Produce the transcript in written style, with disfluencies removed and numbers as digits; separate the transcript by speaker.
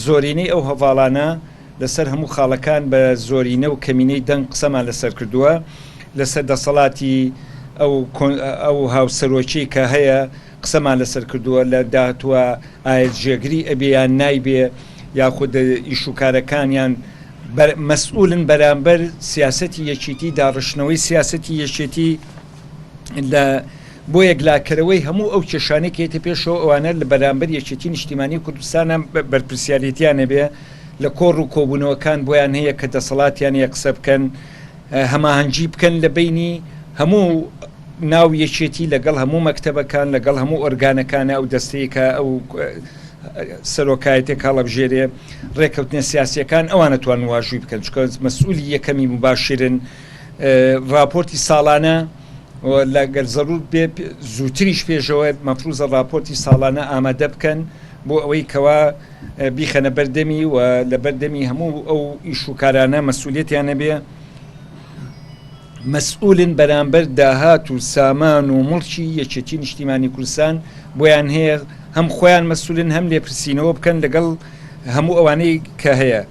Speaker 1: زۆرینەی ئەو هەواڵانە لەسەر هەموو خاڵەکان بە زۆرینە و کەمینەی دەنگ قسەمان لەسەر کردووە لەسەر دەسەڵاتی ئەو هاوسەرۆکی کە هەیە قسەمان لەسەر کردووە لە داهاتووە ئاەتژێگری ئەبێیان نایبێ یاخود ئیشوکارەکانیان مەسئولن بەرامبەر سیاسەتی یەکێتی داڕشتنەوەی سیاسەتی یەکێتی لە بۆ یەکلاکەرەوەی هەموو ئەو کێشانێکێتە پێشەوە ئەوانە لە بەرامبەر یەکێتی نیشتیمانی کوردستانە بەرپرسیارەتیانە بێ لە کۆڕ و کۆبوونەوەکان بۆیان هەیە کە دەسەڵاتیان یە قسە بکەن هەماهەنگی بکەن لە بینی هەموو ناو یەکێتی لەگەڵ هەموو مەکتەبەکان لەگەڵ هەموو ئۆرگانەکانە ئەو دەستەیەکە ئەو سەرۆکایەتێک هەڵەبژێرێ ڕێکەوتنە سیاسیەکان ئەوانە توان واژووی بکەن چکە مەسئولی یەکەمی مباشرن راپۆرتی ساڵانە لەگەر زەرور بێ زووتریش پێشەوە مەفروزە راپۆرتی ساڵانە ئامادە بکەن بۆ ئەوەی کەوا بیخەنە بەردەمی و لە بەردەمی هەموو ئەو ئیشوکارانە مەسئولیەتیانە بێ مەسئولن بەرامبەر داهات و سامان و مڵکی یەکێتی نیشتیمانی کوردستان بۆیان هەیە هەم خۆیان مەسئولن هەم لێپرسینەوە بکەن لەگەڵ هەموو ئەوانەی کە هەیە